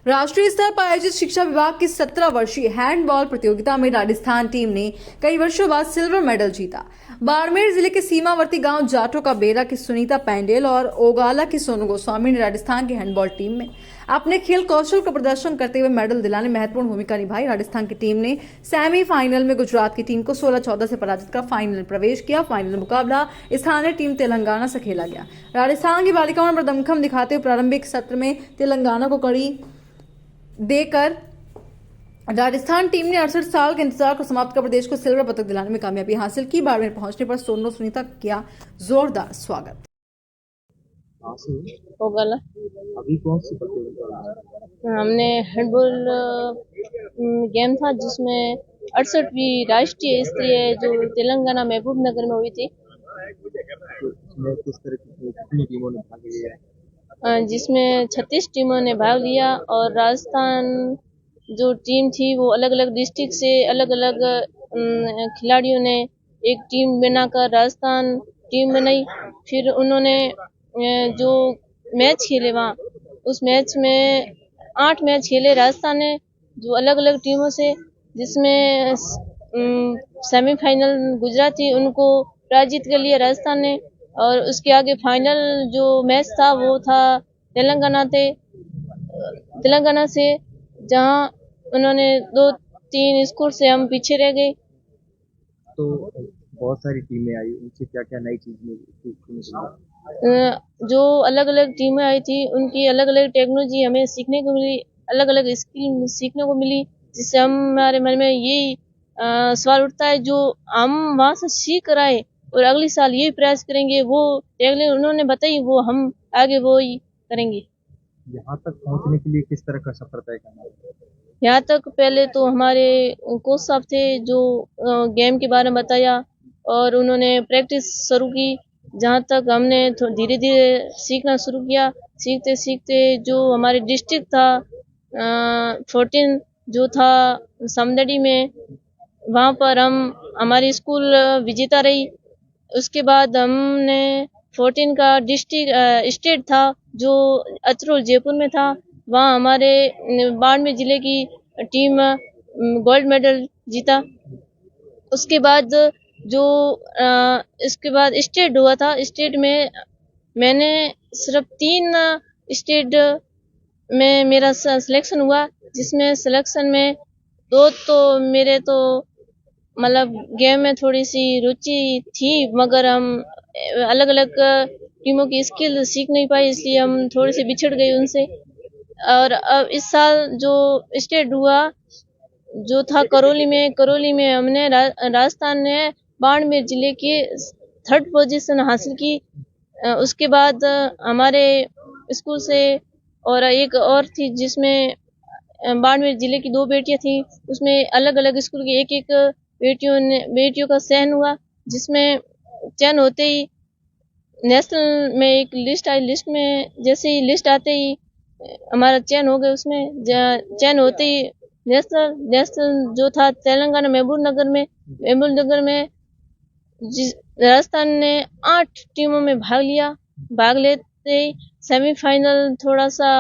राष्ट्रीय स्तर पर आयोजित शिक्षा विभाग की 17 वर्षीय हैंडबॉल प्रतियोगिता में राजस्थान टीम ने कई वर्षों बाद सिल्वर मेडल जीता। बाड़मेर जिले के सीमावर्ती गांव जाटो का बेरा की सुनीता पैंडेल और ओगाला की सोनू गोस्वामी ने राजस्थान की हैंडबॉल टीम में अपने खेल कौशल का प्रदर्शन करते हुए मेडल दिलाने में महत्वपूर्ण भूमिका निभाई। राजस्थान की टीम ने सेमीफाइनल में गुजरात की टीम को 16-14 से पराजित कर फाइनल में प्रवेश किया। फाइनल मुकाबला स्थानीय टीम तेलंगाना से खेला गया। राजस्थान की बालिकाओं ने दमखम दिखाते हुए प्रारंभिक सत्र में तेलंगाना को कड़ी देकर राजस्थान टीम ने 68 साल के इंतजार को समाप्त कर प्रदेश को सिल्वर पदक दिलाने में कामयाबी हासिल की। बाड़मेर पहुंचने पर सोनू सुनीता का किया जोरदार स्वागत। ओगाला अभी कौन सी प्रतियोगिता? हमने हैंडबॉल गेम था जिसमें 68वीं राष्ट्रीय स्तरीय जो तेलंगाना महबूब नगर में हुई थी, तो इसमें किस तरह की कितनी टीमों ने भाग लिया है? जिसमें 36 टीमों ने भाग लिया और राजस्थान जो टीम थी वो अलग अलग डिस्ट्रिक्ट से अलग अलग खिलाड़ियों ने एक टीम बनाकर राजस्थान टीम बनाई। फिर उन्होंने जो मैच खेले वहाँ उस मैच में 8 मैच खेले राजस्थान ने जो अलग अलग टीमों से, जिसमें सेमीफाइनल गुजरात थी उनको पराजित कर लिया राजस्थान ने। और उसके आगे फाइनल जो मैच था वो था तेलंगाना से, जहां उन्होंने 2-3 स्कोर से हम पीछे रह गए। तो बहुत सारी टीमें आई, उनसे क्या क्या नई चीज मिली? जो अलग अलग टीमें आई थी उनकी अलग अलग टेक्नोलॉजी हमें सीखने को मिली, अलग अलग स्किल सीखने को मिली, जिससे हमारे मन में यही सवाल उठता है जो हम वहां से सीख कर आए और अगले साल यही प्रयास करेंगे। वो टेक्नोलॉजी उन्होंने बताई वो हम आगे वो ही करेंगे। यहाँ तक पहुँचने के लिए किस तरह का सफर तय करना है? यहाँ तक पहले तो हमारे कोच साहब थे जो गेम के बारे में बताया और उन्होंने प्रैक्टिस शुरू की, जहाँ तक हमने धीरे धीरे सीखना शुरू किया। सीखते सीखते जो हमारे डिस्ट्रिक्ट था 14 जो था समदड़ी में, वहाँ पर हमारी स्कूल विजेता रही। उसके बाद हमने 14 का डिस्ट्रिक्ट स्टेट था जो अचरोल जयपुर में था, वहाँ हमारे बाड़मेर जिले की टीम गोल्ड मेडल जीता। उसके बाद इसके बाद स्टेट हुआ था, स्टेट में मैंने सिर्फ 3 स्टेट में मेरा सिलेक्शन हुआ, जिसमें सिलेक्शन में 2 तो मेरे तो मतलब गेम में थोड़ी सी रुचि थी, मगर हम अलग अलग टीमों की स्किल सीख नहीं पाए, इसलिए हम थोड़े से बिछड़ गए उनसे। और अब इस साल जो स्टेट हुआ जो था करौली में हमने राजस्थान ने बाड़मेर जिले की 3rd पोजीशन हासिल की। उसके बाद हमारे स्कूल से और एक और थी जिसमें बाड़मेर जिले की 2 बेटियां थी, उसमें अलग अलग स्कूल की एक बेटियों का चयन हुआ, जिसमें चयन होते ही नेशनल में एक लिस्ट आई। लिस्ट में जैसे ही लिस्ट आते ही हमारा चयन हो गया, उसमें चयन होते ही नेशनल जो था तेलंगाना महबूब नगर में राजस्थान ने 8 टीमों में भाग लेते ही सेमीफाइनल थोड़ा सा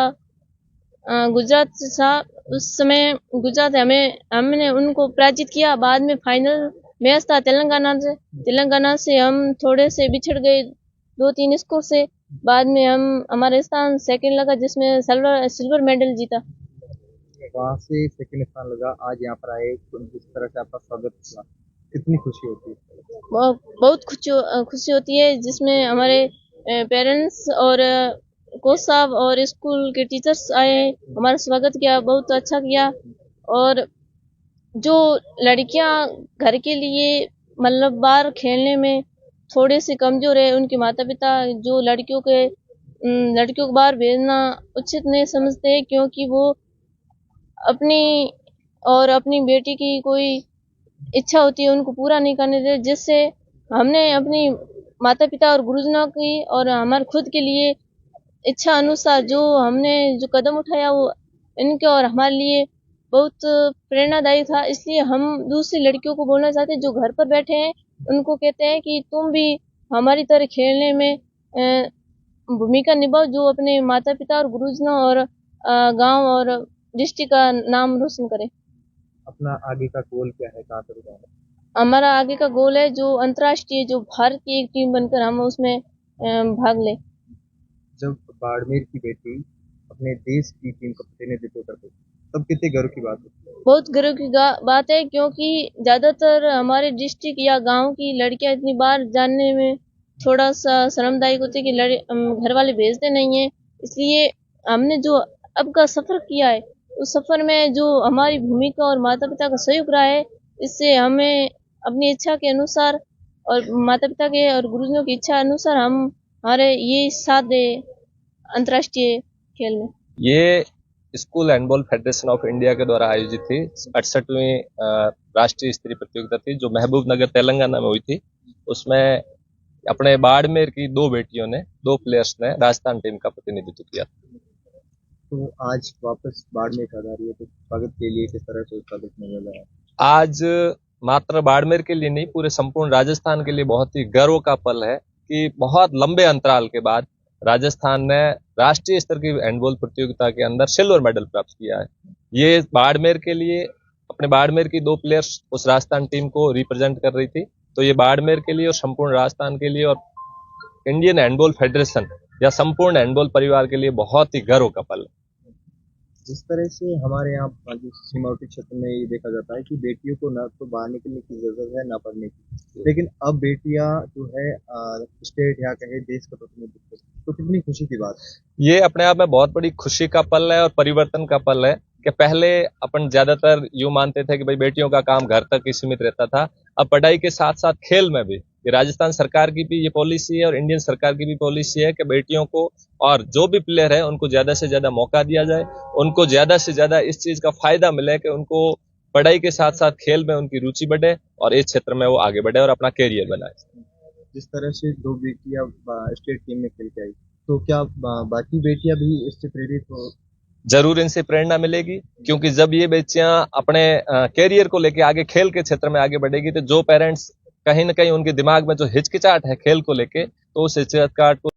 गुजरात था। उस समय गुजरात हमने उनको पराजित किया। बाद में फाइनल मैच था तेलंगाना से हम थोड़े से बिछड़ गए 2-3 स्कोर से। बाद में हमारा स्थान सेकंड लगा, जिसमें सिल्वर मेडल जीता। वहाँ से सेकंड स्थान लगा, आज यहाँ पर आए तो जिस तरह से आपका स्वागत हुआ, कितनी खुशी होती है? बहुत खुशी होती है, जिसमें हमारे पेरेंट्स और कोच साहब और स्कूल के टीचर्स आए, हमारा स्वागत किया, बहुत अच्छा किया। और जो लड़कियां घर के लिए मतलब बाहर खेलने में थोड़े से कमजोर है, उनके माता पिता जो लड़कियों को बाहर भेजना उचित नहीं समझते हैं, क्योंकि वो अपनी बेटी की कोई इच्छा होती है उनको पूरा नहीं करने देते। जिससे हमने अपनी माता पिता और गुरुजनों की और हमारे खुद के लिए इच्छा अनुसार जो कदम उठाया वो इनके और हमारे लिए बहुत प्रेरणादायी था। इसलिए हम दूसरी लड़कियों को बोलना चाहते हैं जो घर पर बैठे हैं, उनको कहते हैं कि तुम भी हमारी तरह खेलने में भूमिका निभाओ, जो अपने माता पिता और गुरुजनों और गांव और डिस्ट्रिक्ट का नाम रोशन करें। अपना आगे का गोल क्या है, कहाँ तक जाना है? हमारा आगे का गोल है जो अंतर्राष्ट्रीय, जो भारत की एक टीम बनकर हम उसमें भाग लें। जब बाड़मेर की बेटी अपने देश की टीम का प्रतिनिधित्व करती है, तब कितने गर्व की बात है। बहुत गर्व की बात है, क्योंकि ज्यादातर हमारे डिस्ट्रिक्ट या गांव की लड़कियां इतनी बार जानने में थोड़ा सा शर्मदायक होती है कि घर वाले भेजते नहीं है। इसलिए हमने जो अब का सफर किया है, उस सफर में जो हमारी भूमिका और माता पिता का सहयोग रहा है, इससे हमें अपनी इच्छा के अनुसार और माता पिता के और गुरुजनों की इच्छा अनुसार हम हमारे ये साथ दे अंतर्राष्ट्रीय खेल में। ये school handball federation of India के द्वारा आयोजित थी 68वीं राष्ट्रीय स्तरीय प्रतियोगिता थी, जो महबूब नगर तेलंगाना में हुई थी। उसमें अपने बाड़मेर की दो बेटियों ने, दो प्लेयर्स ने राजस्थान टीम का प्रतिनिधित्व किया। तो आज वापस बाड़मेर का आ रही है, तो स्वागत के लिए किस तरह से स्वागत मिल रहा है? आज मात्र बाड़मेर के लिए नहीं, पूरे संपूर्ण राजस्थान के लिए बहुत ही गर्व का पल है कि बहुत लंबे अंतराल के बाद राजस्थान ने राष्ट्रीय स्तर की हैंडबॉल प्रतियोगिता के अंदर सिल्वर मेडल प्राप्त किया है। ये बाड़मेर के लिए, अपने बाड़मेर की दो प्लेयर्स उस राजस्थान टीम को रिप्रेजेंट कर रही थी, तो ये बाड़मेर के लिए और संपूर्ण राजस्थान के लिए और इंडियन हैंडबॉल फेडरेशन या संपूर्ण हैंडबॉल परिवार के लिए बहुत ही गर्व का पल है। जिस तरह से हमारे यहाँ जो सीमावर्ती क्षेत्र में ये देखा जाता है कि बेटियों को ना तो बाहर निकलने की जरूरत है ना पढ़ने की, लेकिन अब बेटियां जो है स्टेट या कहे देश का प्रतिनिधित्व, तो कितनी खुशी की बात है। ये अपने आप में बहुत बड़ी खुशी का पल है और परिवर्तन का पल है कि पहले अपन ज्यादातर यूं मानते थे कि भाई बेटियों का काम घर तक ही सीमित रहता था। अब पढ़ाई के साथ साथ खेल में भी, ये राजस्थान सरकार की भी ये पॉलिसी है और इंडियन सरकार की भी पॉलिसी है कि बेटियों को और जो भी प्लेयर है उनको ज्यादा से ज्यादा मौका दिया जाए, उनको ज्यादा से ज्यादा इस चीज का फायदा मिले कि उनको पढ़ाई के साथ साथ खेल में उनकी रुचि बढ़े और इस क्षेत्र में वो आगे बढ़े और अपना कैरियर बनाए। जिस तरह से दो बेटियां स्टेट टीम में खेल के आई, तो क्या बाकी बेटियां भी इससे प्रेरित हो? जरूर इनसे प्रेरणा मिलेगी, क्योंकि जब ये बच्चियां अपने कैरियर को लेके आगे खेल के क्षेत्र में आगे बढ़ेगी, तो जो पेरेंट्स कहीं ना कहीं उनके दिमाग में जो हिचकिचाहट है खेल को लेके, तो उस हिचकिचाहट को